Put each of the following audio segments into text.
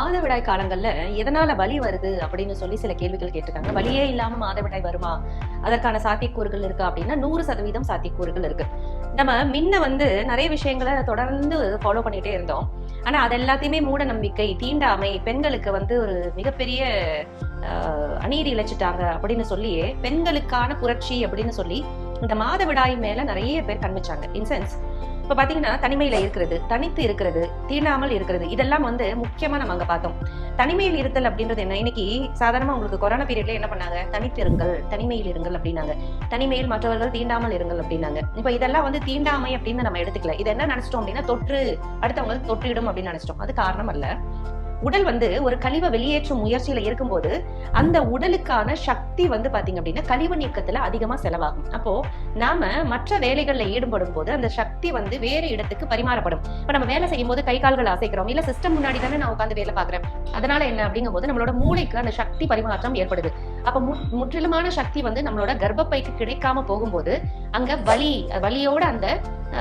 மாதவிடாய் காலங்கள்ல எதனால வலி வருது அப்படின்னு சொல்லி சில கேள்விகள் கேட்டிருக்காங்க. வலியே இல்லாம மாதவிடாய் வருமா, அதற்கான சாத்தியக்கூறுகள் இருக்கா அப்படின்னா 100% சாத்தியக்கூறுகள் இருக்கு. நம்ம முன்ன நிறைய விஷயங்களை தொடர்ந்து ஃபாலோ பண்ணிட்டே இருந்தோம். ஆனா அது எல்லாத்தையுமே மூட நம்பிக்கை, தீண்டாமை, பெண்களுக்கு ஒரு மிகப்பெரிய அநீதி இழைச்சிட்டாங்க அப்படின்னு சொல்லியே பெண்களுக்கான புரட்சி அப்படின்னு சொல்லி இந்த மாதவிடாய் மேல நிறைய பேர் கண்வச்சாங்க. இன்சென்ஸ் இப்ப பாத்தீங்கன்னா தனிமையில இருக்கிறது, தனித்து இருக்கிறது, தீண்டாமல் இருக்கிறது, இதெல்லாம் முக்கியமா நம்ம அங்க பார்த்தோம். தனிமையில் இருத்தல் அப்படின்றது என்ன? இன்னைக்கு சாதாரணமா உங்களுக்கு கொரோனா பீரியட்ல என்ன பண்ணாங்க? தனித்திருங்கள், தனிமையில் இருங்கள் அப்படின்னாங்க. தனிமையில் மற்றவர்கள் தீண்டாமல் இருங்கள் அப்படின்னாங்க. இப்ப இதெல்லாம் தீண்டாமை அப்படின்னு நம்ம எடுத்துக்கல. இது என்ன நினைச்சிட்டோம் அப்படின்னா தொற்று அடுத்தவங்களுக்கு தொற்றிடும் அப்படின்னு நினைச்சிட்டோம். அது காரணம் அல்ல. உடல் ஒரு கழிவை வெளியேற்றும் முயற்சியில இருக்கும்போது அந்த உடலுக்கான சக்தி பாத்தீங்க அப்படின்னா கழிவு நீக்கத்துல அதிகமா செலவாகும். அப்போ நாம மற்ற வேலைகள்ல ஈடுபடும் போது அந்த சக்தி வேறு இடத்துக்கு பரிமாறப்படும். இப்ப நம்ம வேலை செய்யும் போது கை கால்கள் அசைக்கிறோம், இல்ல சிஸ்டம் முன்னாடி தானே நான் உட்காந்து வேலை பாக்குறேன். அதனால என்ன அப்படிங்கும் போது நம்மளோட மூளைக்கு அந்த சக்தி பரிமாற்றம் ஏற்படுது. அப்ப முற்றிலுமான சக்தி நம்மளோட கர்ப்பப்பைக்கு கிடைக்காம போகும்போது அங்க வலியோட அந்த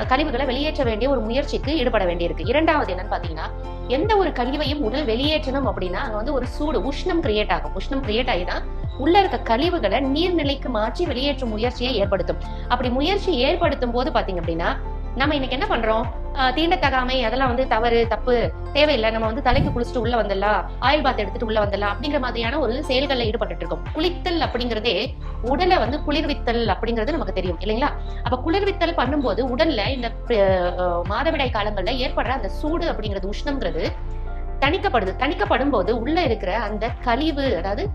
கழிவுகளை வெளியேற்ற வேண்டிய ஒரு முயற்சிக்கு ஈடுபட வேண்டியிருக்கு. இரண்டாவது என்னன்னு பாத்தீங்கன்னா, எந்த ஒரு கழிவையும் உடல் வெளியேற்றணும் அப்படின்னா அங்க ஒரு சூடு, உஷ்ணம் கிரியேட் ஆகும். உஷ்ணம் கிரியேட் ஆகிதான் உள்ள இருக்க கழிவுகளை நீர்நிலைக்கு மாற்றி வெளியேற்றும் முயற்சியை ஏற்படுத்தும். அப்படி முயற்சி ஏற்படுத்தும் போது பாத்தீங்க அப்படின்னா நம்ம இன்னைக்கு என்ன பண்றோம்? தீண்டத்தகாமை, அதெல்லாம் தவறு, தப்பு, தேவையில்லை, நம்ம தலைக்கு குளிச்சுட்டு உள்ள வந்துடலாம், ஆயில் பாத் எடுத்துட்டு உள்ள வந்துடலாம் அப்படிங்கிற மாதிரியான ஒரு செயல்களில் ஈடுபட்டு இருக்கோம். குளித்தல் அப்படிங்கிறதே உடலை குளிர்வித்தல் அப்படிங்கிறது நமக்கு தெரியும் இல்லைங்களா? அப்ப குளிர்வித்தல் பண்ணும்போது உடல்ல இந்த மாதவிடாய் காலங்கள்ல ஏற்படுற அந்த சூடு அப்படிங்கிறது, உஷ்ணம்ங்கிறது தணிக்கப்படும் போது உள்ள இருக்கிற அந்த கழிவு, அதாவது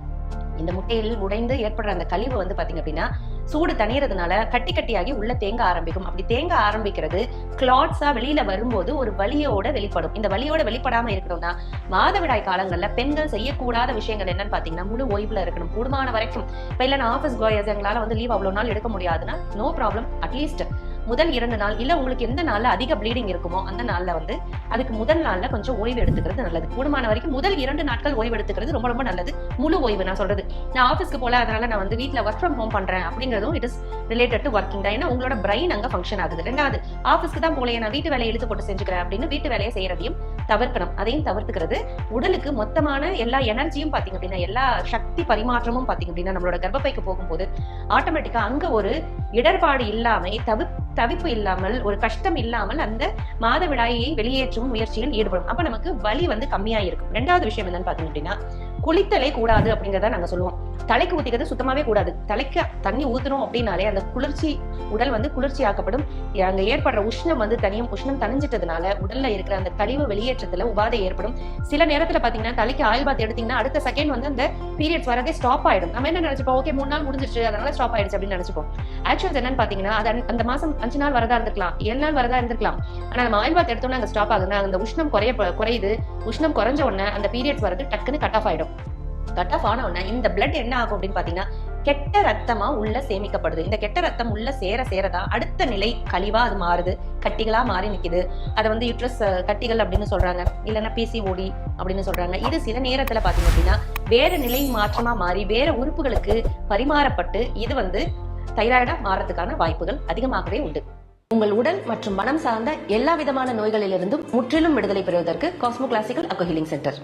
இந்த முட்டையில் உடைந்து ஏற்படுற அந்த கழிவு பாத்தீங்க அப்படின்னா சூடு தணியறதுனால கட்டி கட்டியாகி உள்ள தேங்க ஆரம்பிக்கும். அப்படி தேங்க ஆரம்பிக்கிறது கிளாட்ஸா வெளியில வரும்போது ஒரு வலியோட வெளிப்படும். இந்த வலியோட வெளிப்படாம இருக்கணும்னா மாதவிடாய் காலங்கள்ல பெண்கள் செய்யக்கூடாத விஷயங்கள் என்னன்னு பாத்தீங்கன்னா முழு ஓய்வுல இருக்கணும். கூடுமான வரைக்கும் இப்ப இல்ல நான் ஆபீஸ் பாய்ஸ் எங்களால லீவ் அவ்வளவு நாள் எடுக்க முடியாதுன்னா நோ ப்ராப்ளம், அட்லீஸ்ட் முதல் 2 நாள் இல்ல உங்களுக்கு எந்த நாள்ல அதிக ப்ளீடிங் இருக்குமோ அந்த நாள்ல அதுக்கு முதல் நாள்ல கொஞ்சம் ஓய்வு எடுத்துக்கிறது நல்லது. கூடுமான வரைக்கும் முதல் 2 நாட்கள் ஓய்வு எடுத்துக்கிறது ரொம்ப ரொம்ப நல்லது. முழு ஓய்வு நான் சொல்றது. நான் ஆஃபீஸ்க்கு போல, அதனால நான் வீட்டுல ஒர்க் ஃப்ரம் ஹோம் பண்றேன் அப்படிங்கிறதும் it is related to working தான். ஏன்னா உங்களோட பிரெயின் அங்க ஃபங்க்ஷன் ஆகுது. ரெண்டாவது, ஆஃபீஸ்க்கு தான் போல நான் வீட்டு வேலையை இழுத்து போட்டு செஞ்சுக்கிறேன் அப்படின்னு வீட்டு வேலையை செய்யறதையும் தவிர்க்கணும். அதையும் தவிர்த்துக்கிறது உடலுக்கு மொத்தமான எல்லா எனர்ஜியும் பாத்தீங்க அப்படின்னா, எல்லா சக்தி பரிமாற்றமும் பாத்தீங்க அப்படின்னா நம்மளோட கர்ப்பப்பைக்கு போகும்போது ஆட்டோமேட்டிக்கா அங்க ஒரு இடர்பாடு இல்லாம, தவிப்பு இல்லாமல், ஒரு கஷ்டம் இல்லாமல் அந்த மாதவிடாயை வெளியேற்றும் முயற்சியில் ஈடுபடும். அப்ப நமக்கு வலி கம்மியா இருக்கும். ரெண்டாவது விஷயம் என்னன்னு பாத்தீங்க அப்படின்னா, குளித்தலே கூடாது அப்படிங்கிறத நாங்க சொல்லுவோம். தலைக்கு ஊத்திக்கிறது சுத்தமாவே கூடாது. தலைக்கு தண்ணி ஊத்துறோம் அப்படின்னாலே அந்த குளிர்ச்சி, உடல் குளிர்ச்சி ஆக்கப்படும். அங்க ஏற்படுற உஷ்ணம் தனியும். உஷ்ணம் தணிஞ்சிட்டதுனால உடல்ல இருக்கிற அந்த கழிவு வெளியேற்றத்துல உபாதை ஏற்படும். சில நேரத்துல பாத்தீங்கன்னா தலைக்கு ஆயில் பாத் எடுத்தீங்கன்னா அடுத்த செகண்ட் அந்த பீரியட்ஸ் வரதே ஸ்டாப் ஆயிடும். நம்ம என்ன நினைச்சுப்போம்? ஓகே 3 நாள் முடிஞ்சிருச்சு, அதனால ஸ்டாப் ஆயிடுச்சு அப்படின்னு நினைச்சுப்போம். ஆக்சுவல் என்னன்னு பாத்தீங்கன்னா அந்த மாசம் 5 நாள் வரதா இருந்திருக்கலாம், 7 நாள் வரதா இருந்திருக்கலாம். ஆனா நம்ம ஆயில் பாத் எடுத்தோம்னா அங்க ஸ்டாப் ஆகுதுன்னா அந்த உஷ்ணம் குறையுது. உஷ்ணம் குறைஞ்ச உடனே அந்த பீரியட்ஸ் வரது டக்குன்னு கட் ஆஃப் ஆயிடும். கட் ஆஃப் ஆன உடனே இந்த பிளட் என்ன ஆகும் அப்படின்னு பாத்தீங்கன்னா கெட்ட ரத்தமா உள்ள சேமிக்கப்படுது. இந்த கெட்ட ரத்தம் உள்ள சேரதான் அடுத்த நிலை கழிவா அது மாறுது, கட்டிகளா மாறி நிக்குது. அதை யூட்ரஸ் கட்டிகள் அப்படின்னு சொல்றாங்க, இல்லைன்னா PCOD அப்படின்னு சொல்றாங்க. இது சில நேரத்துல பாத்தீங்க அப்படின்னா வேற நிலை மாற்றமா மாறி வேற உறுப்புகளுக்கு பரிமாறப்பட்டு இது தைராய்டா மாறதுக்கான வாய்ப்புகள் அதிகமாகவே உண்டு. உங்கள் உடல் மற்றும் மனம் சார்ந்த எல்லா விதமான நோய்களிலிருந்தும் முற்றிலும் விடுதலை பெறுவதற்கு Cosmo classical Aqua healing centre.